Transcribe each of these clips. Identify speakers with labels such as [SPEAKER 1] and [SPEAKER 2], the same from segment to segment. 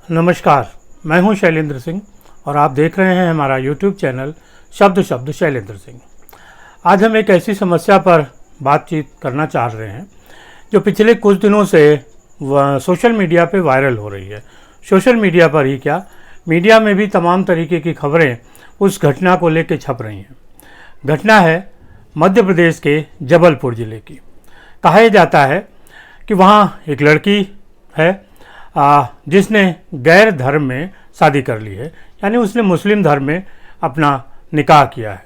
[SPEAKER 1] नमस्कार, मैं हूं शैलेंद्र सिंह और आप देख रहे हैं हमारा YouTube चैनल शब्द शब्द शैलेंद्र सिंह। आज हम एक ऐसी समस्या पर बातचीत करना चाह रहे हैं जो पिछले कुछ दिनों से सोशल मीडिया पे वायरल हो रही है। सोशल मीडिया पर ही क्या, मीडिया में भी तमाम तरीके की खबरें उस घटना को लेकर छप रही हैं। घटना है मध्य प्रदेश के जबलपुर ज़िले की। कहा जाता है कि वहाँ एक लड़की है जिसने गैर धर्म में शादी कर ली है, यानी उसने मुस्लिम धर्म में अपना निकाह किया है।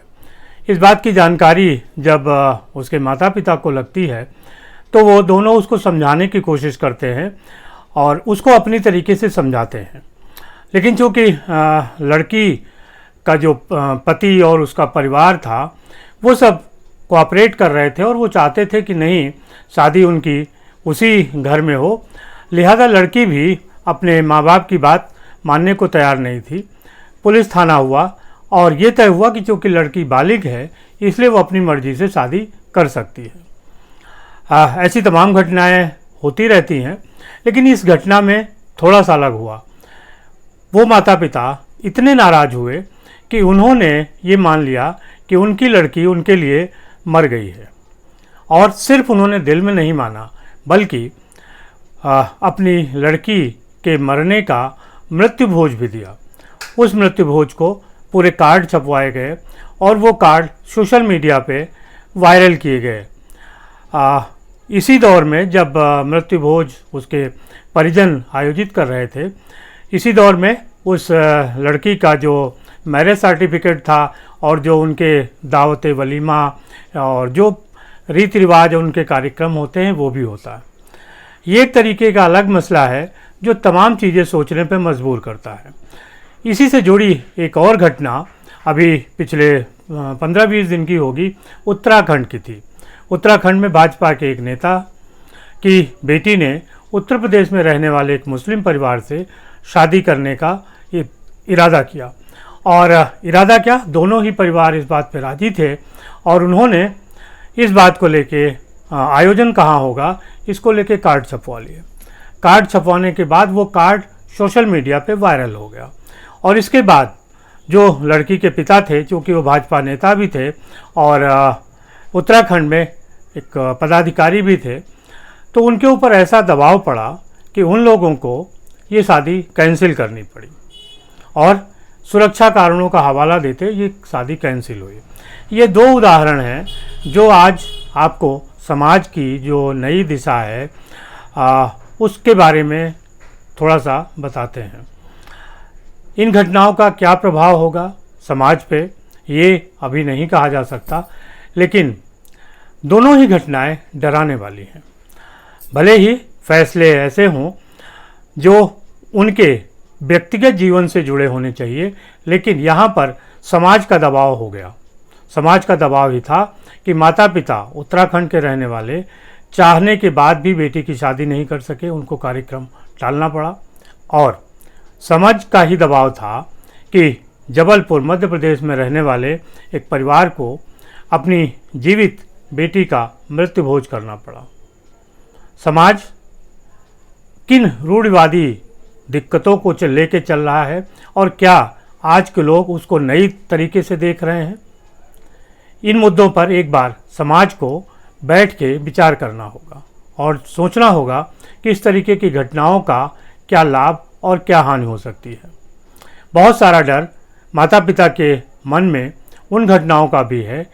[SPEAKER 1] इस बात की जानकारी जब उसके माता पिता को लगती है तो वो दोनों उसको समझाने की कोशिश करते हैं और उसको अपनी तरीके से समझाते हैं। लेकिन चूँकि लड़की का जो पति और उसका परिवार था वो सब कोऑपरेट कर रहे थे और वो चाहते थे कि नहीं, शादी उनकी उसी घर में हो, लिहाजा लड़की भी अपने माँ बाप की बात मानने को तैयार नहीं थी। पुलिस थाना हुआ और ये तय हुआ कि चूँकि लड़की बालिग है इसलिए वो अपनी मर्जी से शादी कर सकती है। ऐसी तमाम घटनाएं होती रहती हैं, लेकिन इस घटना में थोड़ा सा अलग हुआ। वो माता पिता इतने नाराज़ हुए कि उन्होंने ये मान लिया कि उनकी लड़की उनके लिए मर गई है, और सिर्फ उन्होंने दिल में नहीं माना बल्कि अपनी लड़की के मरने का मृत्यु भोज भी दिया। उस मृत्यु भोज को पूरे कार्ड छपवाए गए और वो कार्ड सोशल मीडिया पे वायरल किए गए। इसी दौर में जब मृत्यु भोज उसके परिजन आयोजित कर रहे थे, इसी दौर में उस लड़की का जो मैरिज सर्टिफिकेट था और जो उनके दावत वलीमा और जो रीति रिवाज उनके कार्यक्रम होते हैं वो भी होता है। ये एक तरीके का अलग मसला है जो तमाम चीज़ें सोचने पे मजबूर करता है। इसी से जुड़ी एक और घटना अभी पिछले 15-20 दिन की होगी, उत्तराखंड की थी। उत्तराखंड में भाजपा के एक नेता की बेटी ने उत्तर प्रदेश में रहने वाले एक मुस्लिम परिवार से शादी करने का इरादा किया। और इरादा क्या, दोनों ही परिवार इस बात पर राजी थे और उन्होंने इस बात को लेके आयोजन कहाँ होगा इसको लेके कार्ड छपवा लिए। कार्ड छपवाने के बाद वो कार्ड सोशल मीडिया पे वायरल हो गया और इसके बाद जो लड़की के पिता थे, चूँकि वो भाजपा नेता भी थे और उत्तराखंड में एक पदाधिकारी भी थे, तो उनके ऊपर ऐसा दबाव पड़ा कि उन लोगों को ये शादी कैंसिल करनी पड़ी और सुरक्षा कारणों का हवाला देते ये शादी कैंसिल हुई। ये दो उदाहरण हैं जो आज आपको समाज की जो नई दिशा है उसके बारे में थोड़ा सा बताते हैं। इन घटनाओं का क्या प्रभाव होगा समाज पे ये अभी नहीं कहा जा सकता, लेकिन दोनों ही घटनाएं डराने वाली हैं। भले ही फैसले ऐसे हों जो उनके व्यक्तिगत जीवन से जुड़े होने चाहिए, लेकिन यहाँ पर समाज का दबाव हो गया। समाज का दबाव ही था कि माता पिता उत्तराखंड के रहने वाले चाहने के बाद भी बेटी की शादी नहीं कर सके, उनको कार्यक्रम टालना पड़ा। और समझ का ही दबाव था कि जबलपुर मध्य प्रदेश में रहने वाले एक परिवार को अपनी जीवित बेटी का मृत्यु भोज करना पड़ा। समाज किन रूढ़िवादी दिक्कतों को लेके चल रहा है और क्या आज के लोग उसको नई तरीके से देख रहे हैं? इन मुद्दों पर एक बार समाज को बैठ के विचार करना होगा और सोचना होगा कि इस तरीके की घटनाओं का क्या लाभ और क्या हानि हो सकती है। बहुत सारा डर माता पिता के मन में उन घटनाओं का भी है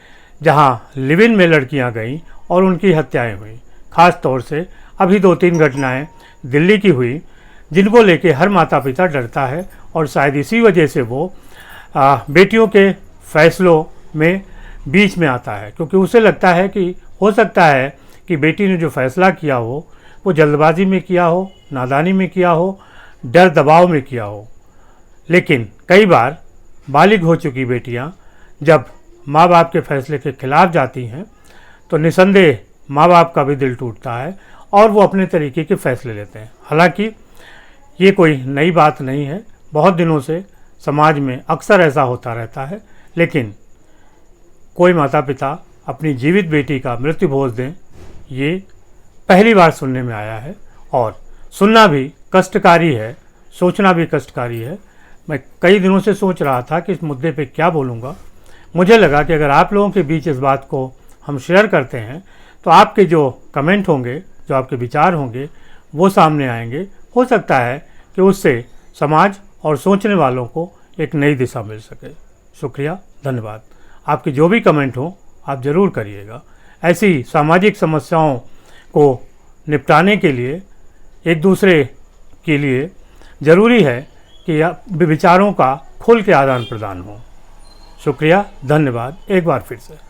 [SPEAKER 1] जहां लिव इन में लड़कियां गईं और उनकी हत्याएं हुई। ख़ास तौर से अभी 2-3 घटनाएं दिल्ली की हुई जिनको लेके हर माता पिता डरता है और शायद इसी वजह से वो बेटियों के फैसलों में बीच में आता है, क्योंकि उसे लगता है कि हो सकता है कि बेटी ने जो फैसला किया हो वो जल्दबाजी में किया हो, नादानी में किया हो, डर दबाव में किया हो। लेकिन कई बार बालिग हो चुकी बेटियां जब माँ बाप के फैसले के खिलाफ जाती हैं तो निसंदेह माँ बाप का भी दिल टूटता है और वो अपने तरीके के फैसले लेते हैं। हालांकि ये कोई नई बात नहीं है, बहुत दिनों से समाज में अक्सर ऐसा होता रहता है, लेकिन कोई माता पिता अपनी जीवित बेटी का मृत्यु भोज दें ये पहली बार सुनने में आया है और सुनना भी कष्टकारी है, सोचना भी कष्टकारी है। मैं कई दिनों से सोच रहा था कि इस मुद्दे पे क्या बोलूँगा। मुझे लगा कि अगर आप लोगों के बीच इस बात को हम शेयर करते हैं तो आपके जो कमेंट होंगे, जो आपके विचार होंगे, वो सामने आएंगे। हो सकता है कि उससे समाज और सोचने वालों को एक नई दिशा मिल सके। शुक्रिया, धन्यवाद। आपके जो भी कमेंट हो आप ज़रूर करिएगा। ऐसी सामाजिक समस्याओं को निपटाने के लिए, एक दूसरे के लिए ज़रूरी है कि विचारों का खुल के आदान प्रदान हो। शुक्रिया, धन्यवाद एक बार फिर से।